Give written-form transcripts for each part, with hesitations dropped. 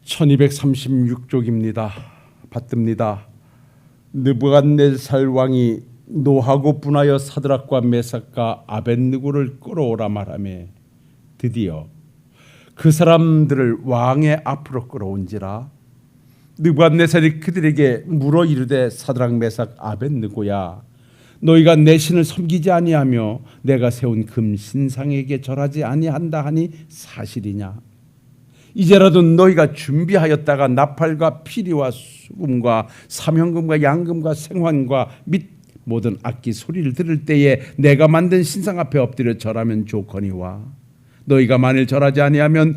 1236쪽입니다. 받듭니다. 느부갓네살 왕이 노하고 분하여 사드락과 메삭과 아벳느고를 끌어오라 말하며 드디어 그 사람들을 왕의 앞으로 끌어온지라. 느부갓네살이 그들에게 물어 이르되 사드락 메삭 아벳느고야, 너희가 내 신을 섬기지 아니하며 내가 세운 금 신상에게 절하지 아니한다 하니 사실이냐? 이제라도 너희가 준비하였다가 나팔과 피리와 수금과 사명금과 양금과 생환과 및 모든 악기 소리를 들을 때에 내가 만든 신상 앞에 엎드려 절하면 좋거니와, 너희가 만일 절하지 아니하면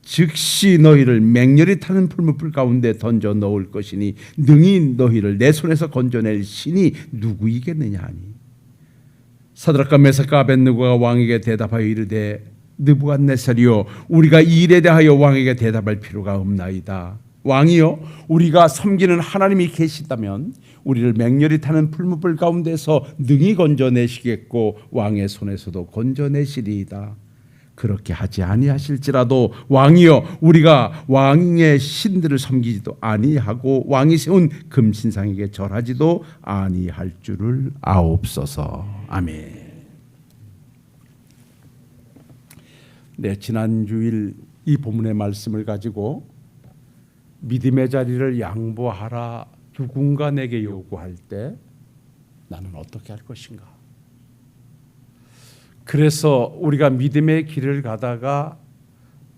즉시 너희를 맹렬히 타는 풀무불 가운데 던져 넣을 것이니 능히 너희를 내 손에서 건져낼 신이 누구이겠느냐 하니, 사드락과 메삭과 아벳느고가 왕에게 대답하여 이르되 느부갓네살이요, 우리가 이 일에 대하여 왕에게 대답할 필요가 없나이다. 왕이요, 우리가 섬기는 하나님이 계시다면 우리를 맹렬히 타는 풀무불 가운데서 능히 건져내시겠고 왕의 손에서도 건져내시리이다. 그렇게 하지 아니하실지라도 왕이여, 우리가 왕의 신들을 섬기지도 아니하고 왕이 세운 금신상에게 절하지도 아니할 줄을 아옵소서. 아멘. 네, 지난 주일 이 본문의 말씀을 가지고 믿음의 자리를 양보하라 누군가 내게 요구할 때 나는 어떻게 할 것인가? 그래서 우리가 믿음의 길을 가다가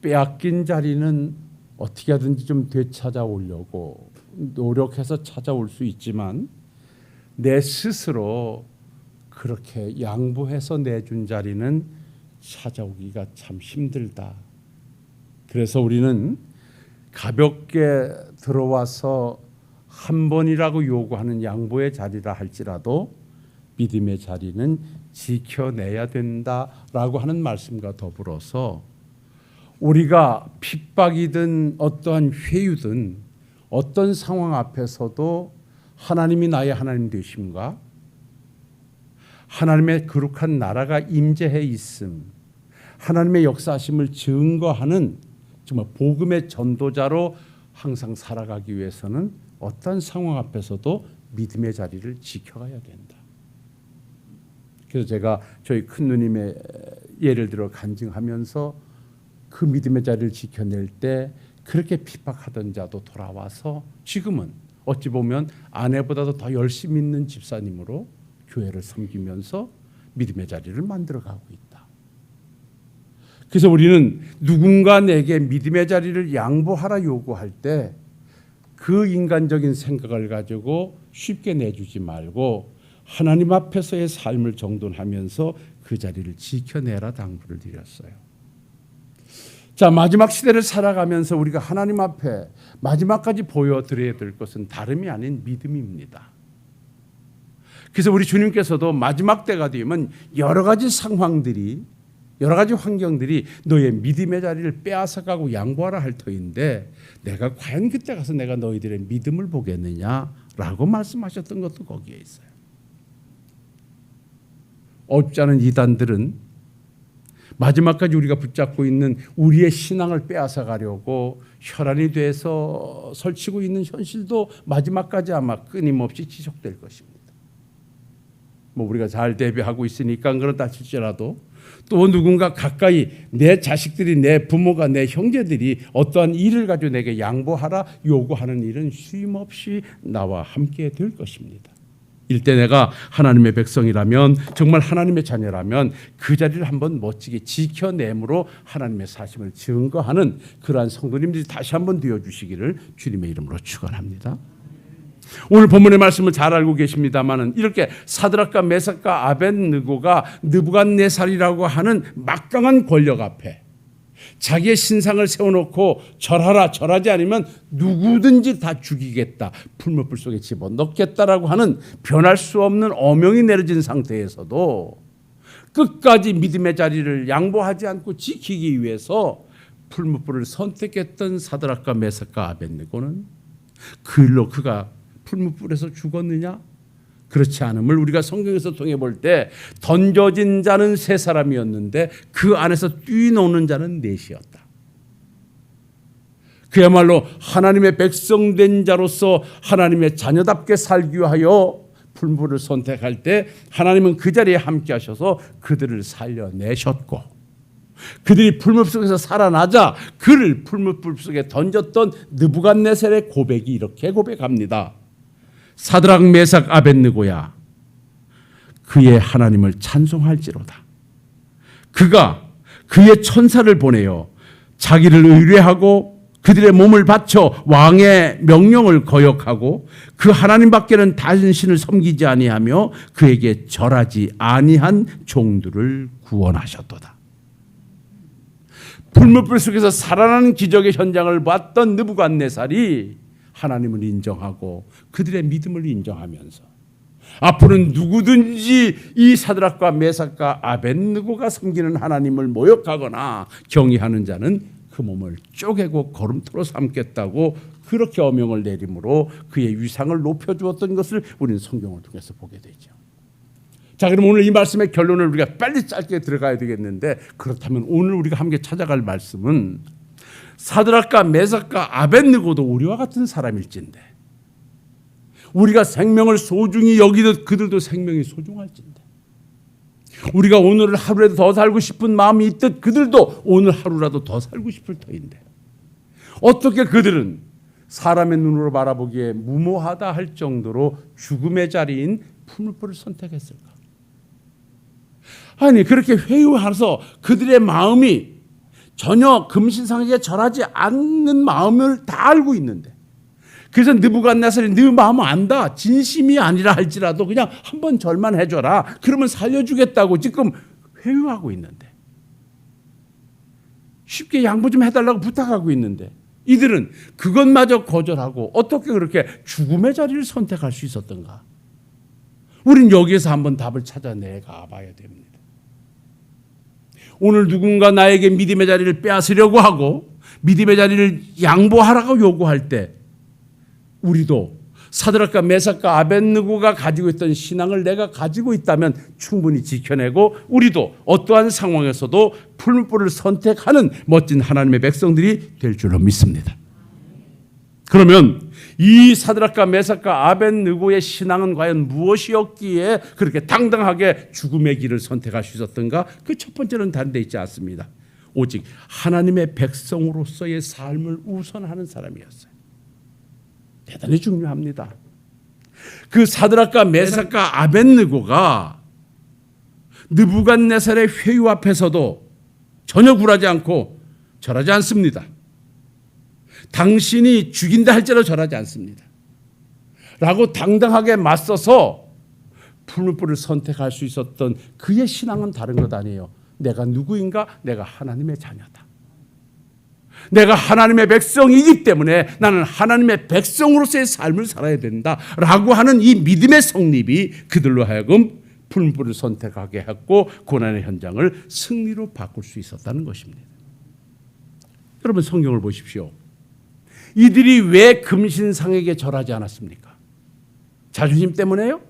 빼앗긴 자리는 어떻게 하든지 좀 되찾아오려고 노력해서 찾아올 수 있지만 내 스스로 그렇게 양보해서 내준 자리는 찾아오기가 참 힘들다. 그래서 우리는 가볍게 들어와서 한 번이라고 요구하는 양보의 자리라 할지라도 믿음의 자리는 지켜내야 된다라고 하는 말씀과 더불어서 우리가 핍박이든 어떠한 회유든 어떤 상황 앞에서도 하나님이 나의 하나님 되심과 하나님의 거룩한 나라가 임재해 있음, 하나님의 역사하심을 증거하는 정말 복음의 전도자로 항상 살아가기 위해서는 어떤 상황 앞에서도 믿음의 자리를 지켜가야 된다. 그래서 제가 저희 큰 누님의 예를 들어 간증하면서 그 믿음의 자리를 지켜낼 때 그렇게 핍박하던 자도 돌아와서 지금은 어찌 보면 아내보다도 더 열심히 있는 집사님으로 교회를 섬기면서 믿음의 자리를 만들어가고 있다. 그래서 우리는 누군가 내게 믿음의 자리를 양보하라 요구할 때 그 인간적인 생각을 가지고 쉽게 내주지 말고 하나님 앞에서의 삶을 정돈하면서 그 자리를 지켜내라 당부를 드렸어요. 자, 마지막 시대를 살아가면서 우리가 하나님 앞에 마지막까지 보여드려야 될 것은 다름이 아닌 믿음입니다. 그래서 우리 주님께서도 마지막 때가 되면 여러 가지 상황들이, 여러 가지 환경들이 너의 믿음의 자리를 빼앗아가고 양보하라 할 터인데 내가 과연 그때 가서 내가 너희들의 믿음을 보겠느냐라고 말씀하셨던 것도 거기에 있어요. 어렵지 않은 이단들은 마지막까지 우리가 붙잡고 있는 우리의 신앙을 빼앗아가려고 혈안이 돼서 설치고 있는 현실도 마지막까지 아마 끊임없이 지속될 것입니다. 뭐 우리가 잘 대비하고 있으니까 그렇다 칠지라도 또 누군가 가까이 내 자식들이, 내 부모가, 내 형제들이 어떠한 일을 가지고 내게 양보하라 요구하는 일은 쉼없이 나와 함께 될 것입니다. 일때 내가 하나님의 백성이라면, 정말 하나님의 자녀라면 그 자리를 한번 멋지게 지켜내므로 하나님의 사심을 증거하는 그러한 성도님들이 다시 한번 되어주시기를 주님의 이름으로 축원합니다. 오늘 본문의 말씀을 잘 알고 계십니다마는 이렇게 사드락과 메삭과 아벳느고가 느부갓네살이라고 하는 막강한 권력 앞에 자기의 신상을 세워놓고 절하라, 절하지 않으면 누구든지 다 죽이겠다, 풀무불 속에 집어넣겠다라고 하는 변할 수 없는 어명이 내려진 상태에서도 끝까지 믿음의 자리를 양보하지 않고 지키기 위해서 풀무불을 선택했던 사드락과 메삭과 아벳느고는 그 일로 그가 풀무불에서 죽었느냐? 그렇지 않음을 우리가 성경에서 통해 볼 때 던져진 자는 세 사람이었는데 그 안에서 뛰노는 자는 넷이었다. 그야말로 하나님의 백성 된 자로서 하나님의 자녀답게 살기 위하여 풀무불을 선택할 때 하나님은 그 자리에 함께 하셔서 그들을 살려내셨고, 그들이 풀무불 속에서 살아나자 그를 풀무불 속에 던졌던 느부갓네살의 고백이 이렇게 고백합니다. 사드락 메삭 아벳느고야, 그의 하나님을 찬송할지로다. 그가 그의 천사를 보내어 자기를 의뢰하고 그들의 몸을 바쳐 왕의 명령을 거역하고 그 하나님 밖에는 다른 신을 섬기지 아니하며 그에게 절하지 아니한 종들을 구원하셨도다. 풀무불 속에서 살아나는 기적의 현장을 봤던 느부갓네살이 하나님을 인정하고 그들의 믿음을 인정하면서 앞으로는 누구든지 이 사드락과 메삭과 아벳느고가 섬기는 하나님을 모욕하거나 경외하는 자는 그 몸을 쪼개고 거름토로 삼겠다고 그렇게 어명을 내림으로 그의 위상을 높여주었던 것을 우리는 성경을 통해서 보게 되죠. 자, 그럼 오늘 이 말씀의 결론을 우리가 빨리 짧게 들어가야 되겠는데, 그렇다면 오늘 우리가 함께 찾아갈 말씀은 사드락과 메삭과 아벳느고도 우리와 같은 사람일진데, 우리가 생명을 소중히 여기듯 그들도 생명이 소중할진데, 우리가 오늘 하루라도 더 살고 싶은 마음이 있듯 그들도 오늘 하루라도 더 살고 싶을 터인데, 어떻게 그들은 사람의 눈으로 바라보기에 무모하다 할 정도로 죽음의 자리인 풀무불을 선택했을까? 아니, 그렇게 회유해서 그들의 마음이 전혀 금신상에게 절하지 않는 마음을 다 알고 있는데, 그래서 느부갓네살이 네 마음을 안다, 진심이 아니라 할지라도 그냥 한번 절만 해줘라, 그러면 살려주겠다고 지금 회유하고 있는데, 쉽게 양보 좀 해달라고 부탁하고 있는데, 이들은 그것마저 거절하고 어떻게 그렇게 죽음의 자리를 선택할 수 있었던가? 우린 여기에서 한번 답을 찾아내가 봐야 됩니다. 오늘 누군가 나에게 믿음의 자리를 빼앗으려고 하고 믿음의 자리를 양보하라고 요구할 때, 우리도 사드락과 메삭과 아벳느고가 가지고 있던 신앙을 내가 가지고 있다면 충분히 지켜내고, 우리도 어떠한 상황에서도 풀무불을 선택하는 멋진 하나님의 백성들이 될 줄로 믿습니다. 그러면 이 사드락과 메삭과 아벳느고의 신앙은 과연 무엇이었기에 그렇게 당당하게 죽음의 길을 선택할 수 있었던가? 그 첫 번째는 다른 데 있지 않습니다. 오직 하나님의 백성으로서의 삶을 우선하는 사람이었어요. 대단히 중요합니다. 그 사드락과 메삭과 아벳느고가 느부갓네살의 회유 앞에서도 전혀 굴하지 않고 절하지 않습니다. 당신이 죽인다 할지라도 절하지 않습니다. 라고 당당하게 맞서서 풀무불을 선택할 수 있었던 그의 신앙은 다른 것 아니에요. 내가 누구인가? 내가 하나님의 자녀다. 내가 하나님의 백성이기 때문에 나는 하나님의 백성으로서의 삶을 살아야 된다라고 하는 이 믿음의 성립이 그들로 하여금 풀무불을 선택하게 했고 고난의 현장을 승리로 바꿀 수 있었다는 것입니다. 여러분, 성경을 보십시오. 이들이 왜 금신상에게 절하지 않았습니까? 자존심 때문에요?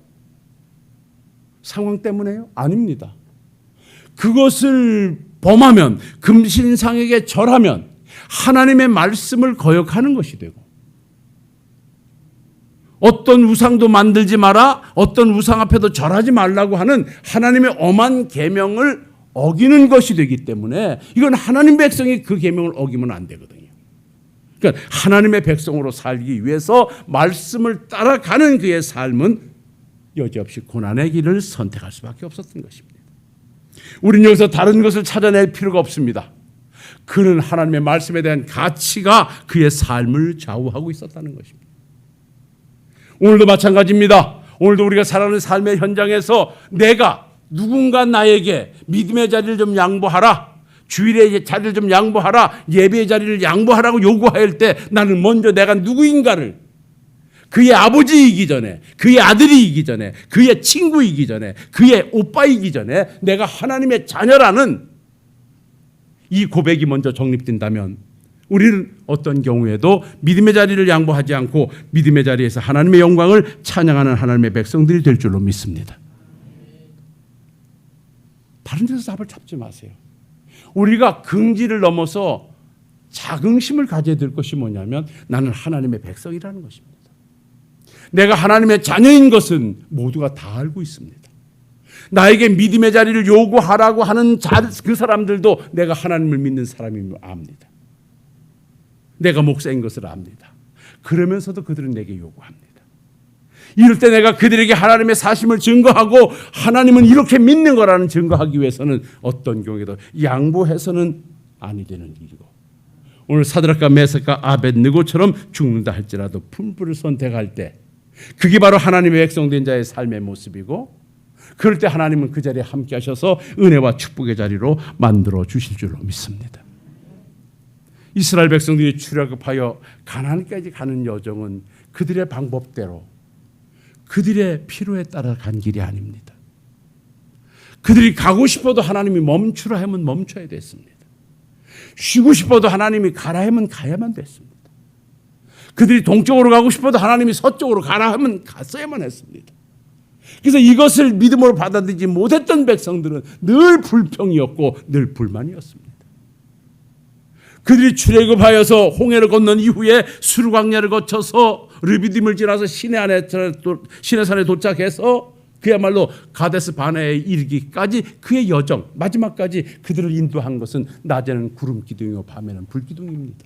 상황 때문에요? 아닙니다. 그것을 범하면, 금신상에게 절하면 하나님의 말씀을 거역하는 것이 되고, 어떤 우상도 만들지 마라, 어떤 우상 앞에도 절하지 말라고 하는 하나님의 엄한 계명을 어기는 것이 되기 때문에, 이건 하나님 백성이 그 계명을 어기면 안 되거든요. 그러니까 하나님의 백성으로 살기 위해서 말씀을 따라가는 그의 삶은 여지없이 고난의 길을 선택할 수밖에 없었던 것입니다. 우리는 여기서 다른 것을 찾아낼 필요가 없습니다. 그는 하나님의 말씀에 대한 가치가 그의 삶을 좌우하고 있었다는 것입니다. 오늘도 마찬가지입니다. 오늘도 우리가 살아가는 삶의 현장에서 내가 누군가 나에게 믿음의 자리를 좀 양보하라, 주일의 자리를 좀 양보하라, 예배의 자리를 양보하라고 요구할 때 나는 먼저 내가 누구인가를, 그의 아버지이기 전에, 그의 아들이기 전에, 그의 친구이기 전에, 그의 오빠이기 전에 내가 하나님의 자녀라는 이 고백이 먼저 정립된다면 우리는 어떤 경우에도 믿음의 자리를 양보하지 않고 믿음의 자리에서 하나님의 영광을 찬양하는 하나님의 백성들이 될 줄로 믿습니다. 다른 데서 답을 찾지 마세요. 우리가 긍지를 넘어서 자긍심을 가져야 될 것이 뭐냐면 나는 하나님의 백성이라는 것입니다. 내가 하나님의 자녀인 것은 모두가 다 알고 있습니다. 나에게 믿음의 자리를 요구하라고 하는 그 사람들도 내가 하나님을 믿는 사람임을 압니다. 내가 목사인 것을 압니다. 그러면서도 그들은 내게 요구합니다. 이럴 때 내가 그들에게 하나님의 사심을 증거하고 하나님은 이렇게 믿는 거라는 증거하기 위해서는 어떤 경우에도 양보해서는 아니 되는 일이고, 오늘 사드락과 메삭과 아벳느고처럼 죽는다 할지라도 풀불을 선택할 때 그게 바로 하나님의 백성된 자의 삶의 모습이고, 그럴 때 하나님은 그 자리에 함께 하셔서 은혜와 축복의 자리로 만들어 주실 줄로 믿습니다. 이스라엘 백성들이 출애굽하여 가나안까지 가는 여정은 그들의 방법대로 그들의 필요에 따라 간 길이 아닙니다. 그들이 가고 싶어도 하나님이 멈추라 하면 멈춰야 됐습니다. 쉬고 싶어도 하나님이 가라 하면 가야만 됐습니다. 그들이 동쪽으로 가고 싶어도 하나님이 서쪽으로 가라 하면 갔어야만 했습니다. 그래서 이것을 믿음으로 받아들이지 못했던 백성들은 늘 불평이었고 늘 불만이었습니다. 그들이 출애굽하여서 홍해를 건넌 이후에 수르광야를 거쳐서 르비딤을 지나서 시내산에 도착해서 그야말로 가데스 바네에 이르기까지 그의 여정 마지막까지 그들을 인도한 것은 낮에는 구름 기둥이고 밤에는 불 기둥입니다.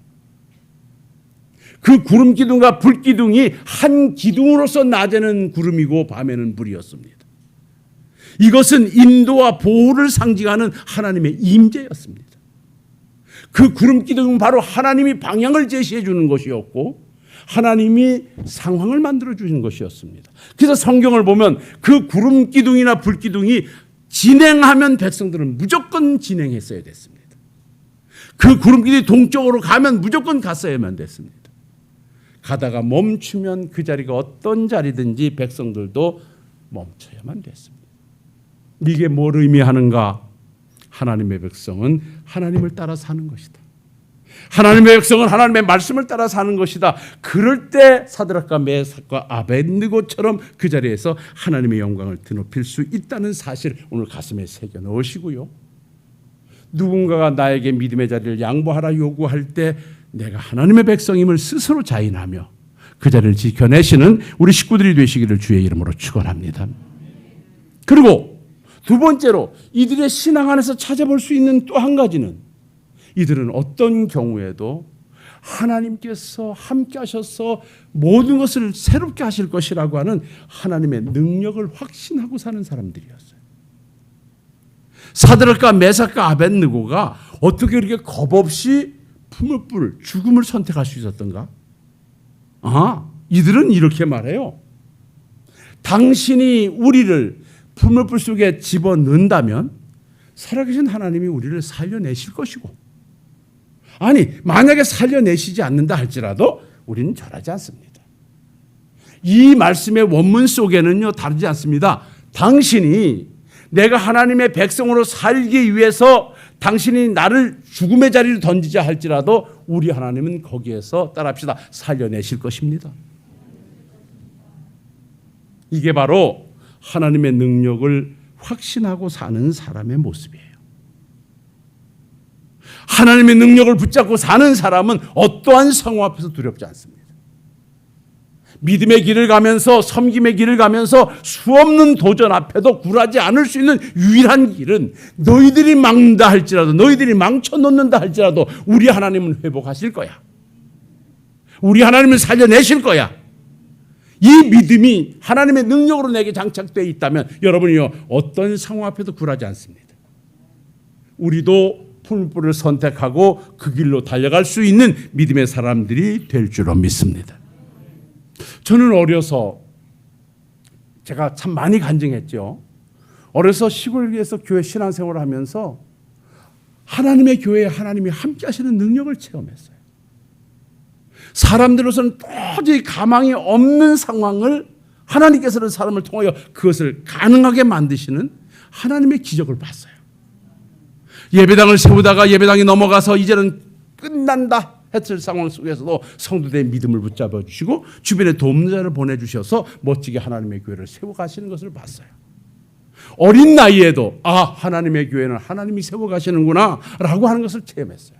그 구름 기둥과 불 기둥이 한 기둥으로서 낮에는 구름이고 밤에는 불이었습니다. 이것은 인도와 보호를 상징하는 하나님의 임재였습니다. 그 구름 기둥은 바로 하나님이 방향을 제시해 주는 것이었고 하나님이 상황을 만들어 주는 것이었습니다. 그래서 성경을 보면 그 구름 기둥이나 불 기둥이 진행하면 백성들은 무조건 진행했어야 됐습니다. 그 구름 기둥이 동쪽으로 가면 무조건 갔어야만 됐습니다. 가다가 멈추면 그 자리가 어떤 자리든지 백성들도 멈춰야만 됐습니다. 이게 뭘 의미하는가? 하나님의 백성은 하나님을 따라 사는 것이다. 하나님의 백성은 하나님의 말씀을 따라 사는 것이다. 그럴 때 사드락과 메삭과 아벳느고처럼 그 자리에서 하나님의 영광을 드높일 수 있다는 사실 오늘 가슴에 새겨 넣으시고요. 누군가가 나에게 믿음의 자리를 양보하라 요구할 때 내가 하나님의 백성임을 스스로 자인하며 그 자리를 지켜내시는 우리 식구들이 되시기를 주의 이름으로 축원합니다. 그리고 두 번째로 이들의 신앙 안에서 찾아볼 수 있는 또 한 가지는 이들은 어떤 경우에도 하나님께서 함께 하셔서 모든 것을 새롭게 하실 것이라고 하는 하나님의 능력을 확신하고 사는 사람들이었어요. 사드락과 메삭과 아벳느고가 어떻게 이렇게 겁없이 풀무불 죽음을 선택할 수 있었던가? 이들은 이렇게 말해요. 당신이 우리를 풀무불 속에 집어넣는다면 살아계신 하나님이 우리를 살려내실 것이고, 아니 만약에 살려내시지 않는다 할지라도 우리는 절하지 않습니다. 이 말씀의 원문 속에는요 다르지 않습니다. 당신이 내가 하나님의 백성으로 살기 위해서 당신이 나를 죽음의 자리를 던지자 할지라도 우리 하나님은 거기에서 따라합시다 살려내실 것입니다. 이게 바로 하나님의 능력을 확신하고 사는 사람의 모습이에요. 하나님의 능력을 붙잡고 사는 사람은 어떠한 상황 앞에서 두렵지 않습니다. 믿음의 길을 가면서 섬김의 길을 가면서 수없는 도전 앞에도 굴하지 않을 수 있는 유일한 길은 너희들이 막는다 할지라도 너희들이 망쳐놓는다 할지라도 우리 하나님은 회복하실 거야. 우리 하나님은 살려내실 거야. 이 믿음이 하나님의 능력으로 내게 장착되어 있다면 여러분이요 어떤 상황 앞에도 굴하지 않습니다. 우리도 풀무불을 선택하고 그 길로 달려갈 수 있는 믿음의 사람들이 될 줄로 믿습니다. 저는 어려서 제가 참 많이 간증했죠. 어려서 시골에서 교회 신앙생활을 하면서 하나님의 교회에 하나님이 함께 하시는 능력을 체험했어요. 사람들로서는 도저히 가망이 없는 상황을 하나님께서는 사람을 통하여 그것을 가능하게 만드시는 하나님의 기적을 봤어요. 예배당을 세우다가 예배당이 넘어가서 이제는 끝난다 했을 상황 속에서도 성도들의 믿음을 붙잡아 주시고 주변에 돕자를 보내주셔서 멋지게 하나님의 교회를 세워가시는 것을 봤어요. 어린 나이에도 하나님의 교회는 하나님이 세워가시는구나 라고 하는 것을 체험했어요.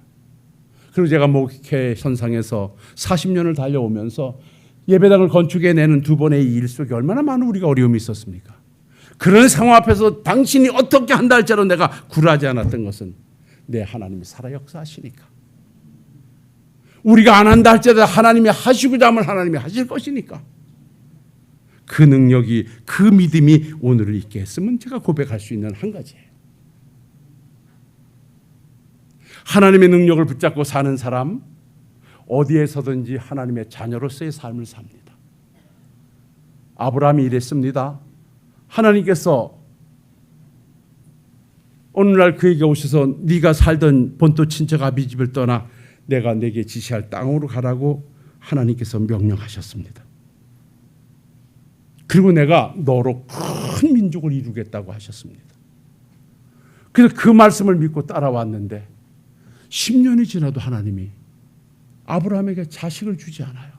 그리고 제가 목회 현상에서 40년을 달려오면서 예배당을 건축해내는 두 번의 일 속에 얼마나 많은 우리가 어려움이 있었습니까? 그런 상황 앞에서 당신이 어떻게 한다 할지라도 내가 굴하지 않았던 것은 내 하나님이 살아 역사하시니까. 우리가 안 한다 할지라도 하나님이 하시고자 하면 하나님이 하실 것이니까. 그 능력이, 그 믿음이 오늘을 있게 했으면 제가 고백할 수 있는 한 가지예요. 하나님의 능력을 붙잡고 사는 사람, 어디에서든지 하나님의 자녀로서의 삶을 삽니다. 아브라함이 이랬습니다. 하나님께서 오늘날 그에게 오셔서 네가 살던 본토 친척 아비 집을 떠나 내가 네게 지시할 땅으로 가라고 하나님께서 명령하셨습니다. 그리고 내가 너로 큰 민족을 이루겠다고 하셨습니다. 그래서 그 말씀을 믿고 따라왔는데 10년이 지나도 하나님이 아브라함에게 자식을 주지 않아요.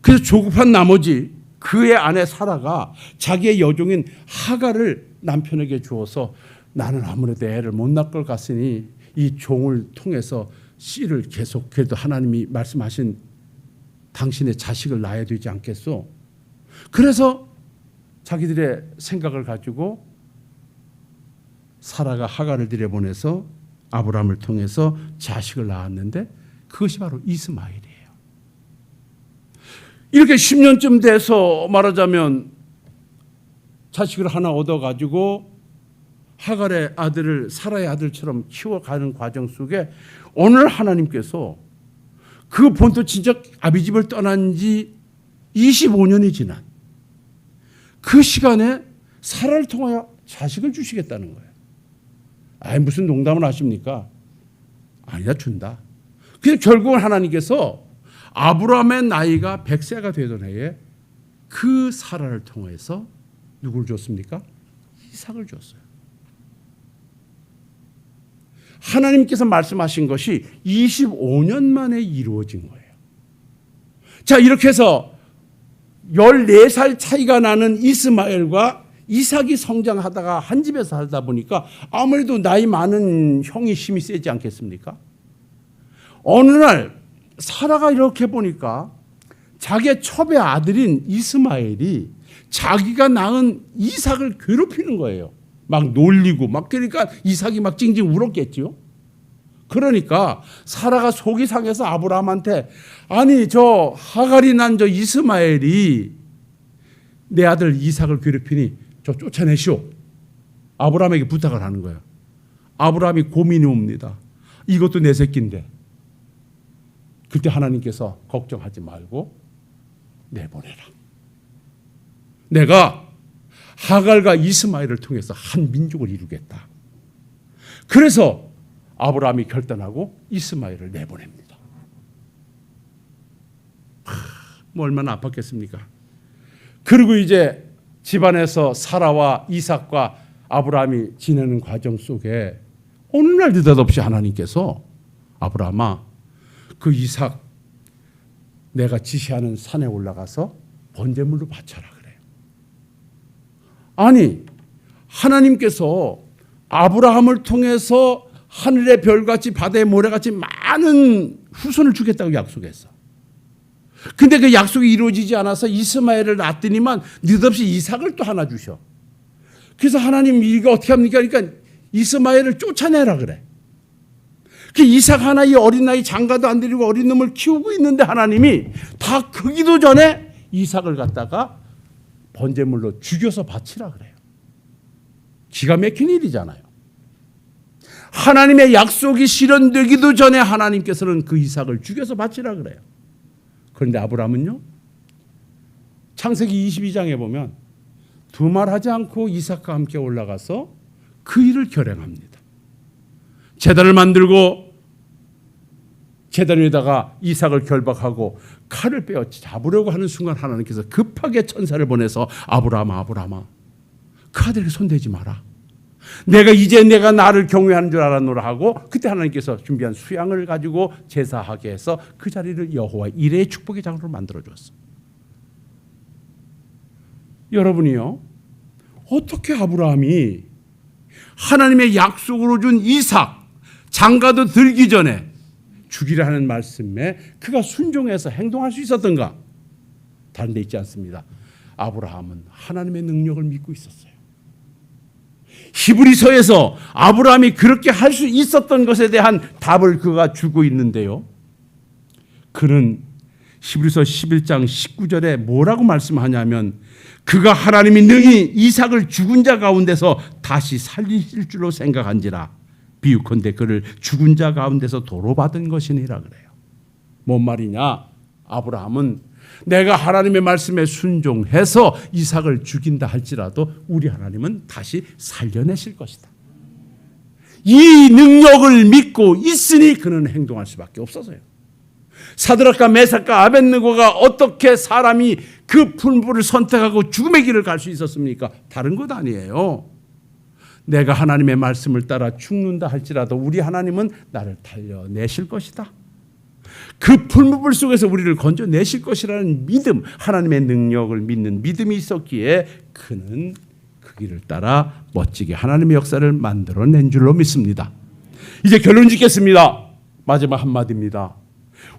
그래서 조급한 나머지 그의 아내 사라가 자기의 여종인 하갈을 남편에게 주어서 나는 아무래도 애를 못 낳을 것 같으니 이 종을 통해서 씨를 계속 그래도 하나님이 말씀하신 당신의 자식을 낳아야 되지 않겠소? 그래서 자기들의 생각을 가지고 사라가 하갈을 들여보내서 아브라함을 통해서 자식을 낳았는데 그것이 바로 이스마엘이에요. 이렇게 10년쯤 돼서 말하자면 자식을 하나 얻어가지고 하갈의 아들을 사라의 아들처럼 키워가는 과정 속에 오늘 하나님께서 그 본토 친척 아비집을 떠난 지 25년이 지난 그 시간에 사라를 통하여 자식을 주시겠다는 거예요. 아니 무슨 농담을 하십니까? 아니다, 준다. 그래서 결국은 하나님께서 아브라함의 나이가 100세가 되던 해에 그 사라를 통해서 누구를 줬습니까? 이삭을 줬어요. 하나님께서 말씀하신 것이 25년 만에 이루어진 거예요. 자, 이렇게 해서 14살 차이가 나는 이스마엘과 이삭이 성장하다가 한 집에서 살다 보니까 아무래도 나이 많은 형이 힘이 세지 않겠습니까? 어느 날 사라가 이렇게 보니까 자기의 첩의 아들인 이스마엘이 자기가 낳은 이삭을 괴롭히는 거예요. 막 놀리고 막 그러니까 이삭이 막 찡찡 울었겠죠. 그러니까 사라가 속이 상해서 아브라함한테 아니 저 하갈이 난 저 이스마엘이 내 아들 이삭을 괴롭히니 저 쫓아내시오. 아브라함에게 부탁을 하는 거예요. 아브라함이 고민이 옵니다. 이것도 내 새끼인데. 그때 하나님께서 걱정하지 말고 내보내라. 내가 하갈과 이스마엘을 통해서 한 민족을 이루겠다. 그래서 아브라함이 결단하고 이스마엘을 내보냅니다. 뭐 얼마나 아팠겠습니까? 그리고 이제 집안에서 사라와 이삭과 아브라함이 지내는 과정 속에 어느 날 느닷없이 하나님께서 아브라함아 그 이삭 내가 지시하는 산에 올라가서 번제물로 바쳐라 그래요. 아니 하나님께서 아브라함을 통해서 하늘의 별같이 바다의 모래같이 많은 후손을 주겠다고 약속했어. 근데 그 약속이 이루어지지 않아서 이스마엘을 낳았더니만 느닷없이 이삭을 또 하나 주셔. 그래서 하나님 이거 어떻게 합니까? 그러니까 이스마엘을 쫓아내라 그래. 그 이삭 하나 이 어린 나이 장가도 안 들이고 어린 놈을 키우고 있는데 하나님이 다 크기도 전에 이삭을 갖다가 번제물로 죽여서 바치라 그래요. 기가 막힌 일이잖아요. 하나님의 약속이 실현되기도 전에 하나님께서는 그 이삭을 죽여서 바치라 그래요. 그런데 아브라함은요, 창세기 22장에 보면 두말하지 않고 이삭과 함께 올라가서 그 일을 결행합니다. 제단을 만들고 제단 위에다가 이삭을 결박하고 칼을 빼어 잡으려고 하는 순간 하나님께서 급하게 천사를 보내서 아브라함아 그 아들에게 손대지 마라. 내가 나를 경외하는 줄 알았노라 하고 그때 하나님께서 준비한 수양을 가지고 제사하게 해서 그 자리를 여호와 이레의 축복의 장소로 만들어 줬어. 여러분이요, 어떻게 아브라함이 하나님의 약속으로 준 이삭 장가도 들기 전에 죽이라는 말씀에 그가 순종해서 행동할 수 있었던가? 다른 데 있지 않습니다. 아브라함은 하나님의 능력을 믿고 있었어요. 히브리서에서 아브라함이 그렇게 할 수 있었던 것에 대한 답을 그가 주고 있는데요. 그는 히브리서 11장 19절에 뭐라고 말씀하냐면 그가 하나님이 능히 이삭을 죽은 자 가운데서 다시 살리실 줄로 생각한지라 비유컨대 그를 죽은 자 가운데서 도로 받은 것이니라 그래요. 뭔 말이냐? 아브라함은 내가 하나님의 말씀에 순종해서 이삭을 죽인다 할지라도 우리 하나님은 다시 살려내실 것이다. 이 능력을 믿고 있으니 그는 행동할 수밖에 없어서요. 사드락과 메삭과 아벳느고가 어떻게 사람이 그 풀무불을 선택하고 죽음의 길을 갈 수 있었습니까? 다른 것 아니에요. 내가 하나님의 말씀을 따라 죽는다 할지라도 우리 하나님은 나를 살려내실 것이다. 그 풀무불 속에서 우리를 건져내실 것이라는 믿음, 하나님의 능력을 믿는 믿음이 있었기에 그는 그 길을 따라 멋지게 하나님의 역사를 만들어낸 줄로 믿습니다. 이제 결론 짓겠습니다. 마지막 한마디입니다.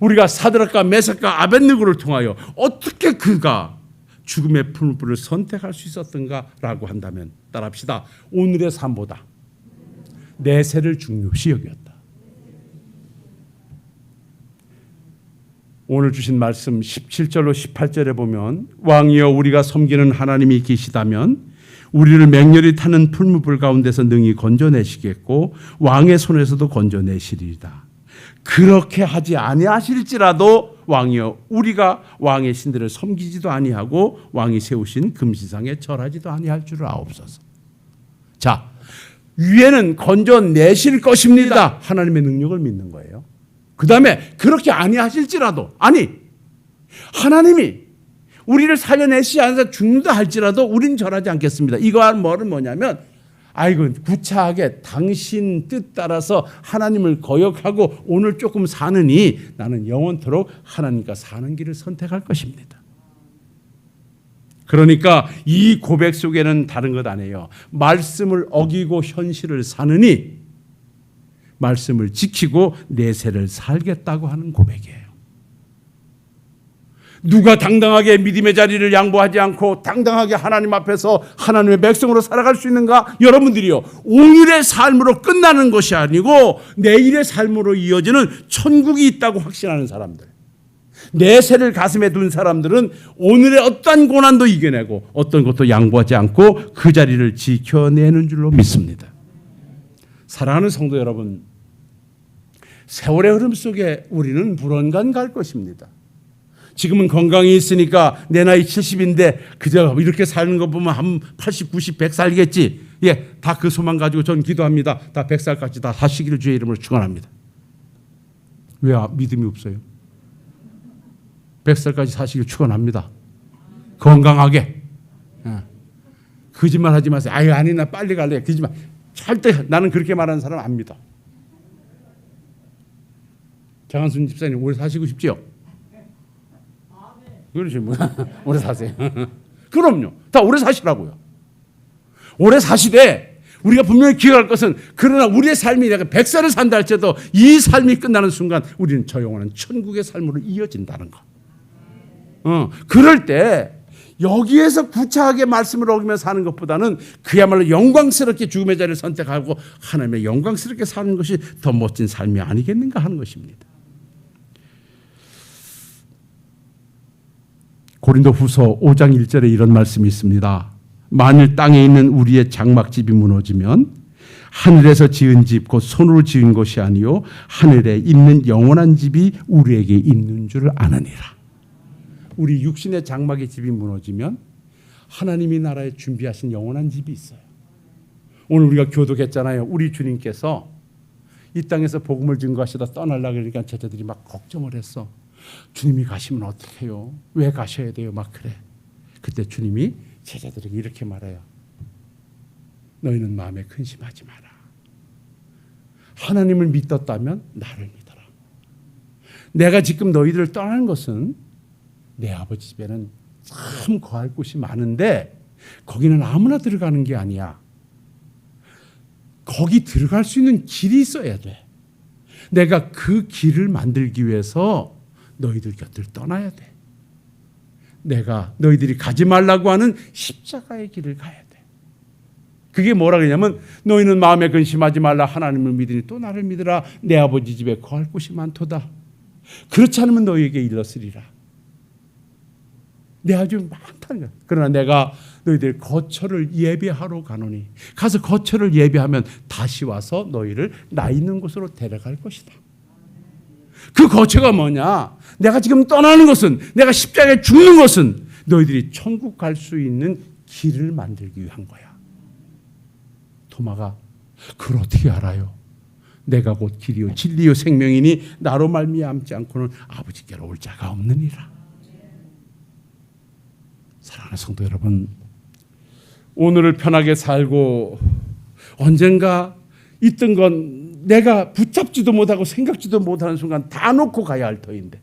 우리가 사드락과 메삭과 아벳느고를 통하여 어떻게 그가 죽음의 풀무불을 선택할 수 있었던가라고 한다면 따라합시다. 오늘의 삶보다 내세를 중요시 여겼다. 오늘 주신 말씀 17절로 18절에 보면 왕이여 우리가 섬기는 하나님이 계시다면 우리를 맹렬히 타는 풀무불 가운데서 능히 건져내시겠고 왕의 손에서도 건져내시리이다. 그렇게 하지 아니하실지라도 왕이여 우리가 왕의 신들을 섬기지도 아니하고 왕이 세우신 금시상에 절하지도 아니할 줄을 아옵소서. 자, 위에는 건져내실 것입니다. 하나님의 능력을 믿는 거예요. 그 다음에 그렇게 아니하실지라도 하나님이 우리를 살려내시지 않아서 죽는다 할지라도 우린 절하지 않겠습니다. 이거는 뭐냐면 구차하게 당신 뜻 따라서 하나님을 거역하고 오늘 조금 사느니 나는 영원토록 하나님과 사는 길을 선택할 것입니다. 그러니까 이 고백 속에는 다른 것 아니에요. 말씀을 어기고 현실을 사느니 말씀을 지키고 내세를 살겠다고 하는 고백이에요. 누가 당당하게 믿음의 자리를 양보하지 않고 당당하게 하나님 앞에서 하나님의 백성으로 살아갈 수 있는가? 여러분들이요, 오늘의 삶으로 끝나는 것이 아니고 내일의 삶으로 이어지는 천국이 있다고 확신하는 사람들, 내세를 가슴에 둔 사람들은 오늘의 어떤 고난도 이겨내고 어떤 것도 양보하지 않고 그 자리를 지켜내는 줄로 믿습니다. 사랑하는 성도 여러분, 세월의 흐름 속에 우리는 불언간 갈 것입니다. 지금은 건강이 있으니까 내 나이 70인데 그저 이렇게 사는 거 보면 한 80, 90, 100 살겠지. 예, 다 그 소망 가지고 전 기도합니다. 다 100살까지 다 사시기를 주의 이름으로 축원합니다. 왜 믿음이 없어요? 100살까지 사시기를 축원합니다. 건강하게. 거짓말 하지 마세요. 아니 나 빨리 갈래. 거짓말. 절대 나는 그렇게 말하는 사람 안 믿어. 장한순 집사님 오래 사시고 싶지요? 그러지 뭐 오래 사세요. 그럼요. 다 오래 사시라고요. 오래 사시되 우리가 분명히 기억할 것은 그러나 우리의 삶이 내가 100살을 산다 할지라도 이 삶이 끝나는 순간 우리는 저 영원한 천국의 삶으로 이어진다는 거. 그럴 때 여기에서 구차하게 말씀을 어기며 사는 것보다는 그야말로 영광스럽게 죽음의 자리를 선택하고 하나님의 영광스럽게 사는 것이 더 멋진 삶이 아니겠는가 하는 것입니다. 고린도후서 5장 1절에 이런 말씀이 있습니다. 만일 땅에 있는 우리의 장막집이 무너지면 하늘에서 지은 집 곧 손으로 지은 것이 아니요 하늘에 있는 영원한 집이 우리에게 있는 줄 아느니라. 우리 육신의 장막의 집이 무너지면 하나님이 나라에 준비하신 영원한 집이 있어요. 오늘 우리가 교독했잖아요. 우리 주님께서 이 땅에서 복음을 증거하시다 떠나려고 그러니까 제자들이 막 걱정을 했어. 주님이 가시면 어떻게 해요? 왜 가셔야 돼요? 막 그래. 그때 주님이 제자들에게 이렇게 말해요. 너희는 마음에 근심하지 마라. 하나님을 믿었다면 나를 믿어라. 내가 지금 너희들을 떠나는 것은 내 아버지 집에는 참 거할 곳이 많은데 거기는 아무나 들어가는 게 아니야. 거기 들어갈 수 있는 길이 있어야 돼. 내가 그 길을 만들기 위해서 너희들 곁을 떠나야 돼. 내가 너희들이 가지 말라고 하는 십자가의 길을 가야 돼. 그게 뭐라 그러냐면 너희는 마음에 근심하지 말라. 하나님을 믿으니 또 나를 믿으라. 내 아버지 집에 거할 곳이 많도다. 그렇지 않으면 너희에게 일렀으리라. 내 아주 많다는 거야. 그러나 내가 너희들 거처를 예배하러 가노니 가서 거처를 예배하면 다시 와서 너희를 나 있는 곳으로 데려갈 것이다. 그 거처가 뭐냐? 내가 지금 떠나는 것은, 내가 십자가에 죽는 것은 너희들이 천국 갈 수 있는 길을 만들기 위한 거야. 토마가 그걸 어떻게 알아요? 내가 곧 길이요 진리요 생명이니 나로 말미암지 않고는 아버지께로 올 자가 없느니라. 사랑하는 성도 여러분, 오늘을 편하게 살고 언젠가 있던 건 내가 붙잡지도 못하고 생각지도 못하는 순간 다 놓고 가야 할 터인데,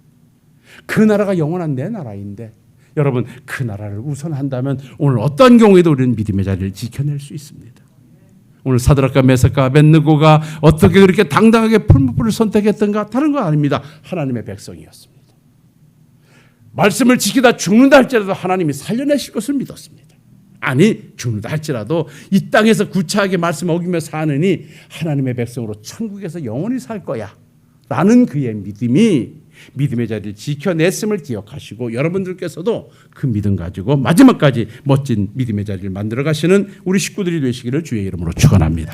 그 나라가 영원한 내 나라인데, 여러분 그 나라를 우선한다면 오늘 어떤 경우에도 우리는 믿음의 자리를 지켜낼 수 있습니다. 오늘 사드락과 메삭과 아벳느고가 어떻게 그렇게 당당하게 풀무불을 선택했던가? 다른 거 아닙니다. 하나님의 백성이었습니다. 말씀을 지키다 죽는다 할지라도 하나님이 살려내실 것을 믿었습니다. 아니 죽는다 할지라도 이 땅에서 구차하게 말씀 어기며 사느니 하나님의 백성으로 천국에서 영원히 살 거야 라는 그의 믿음이 믿음의 자리를 지켜냈음을 기억하시고, 여러분들께서도 그 믿음 가지고 마지막까지 멋진 믿음의 자리를 만들어 가시는 우리 식구들이 되시기를 주의 이름으로 축원합니다.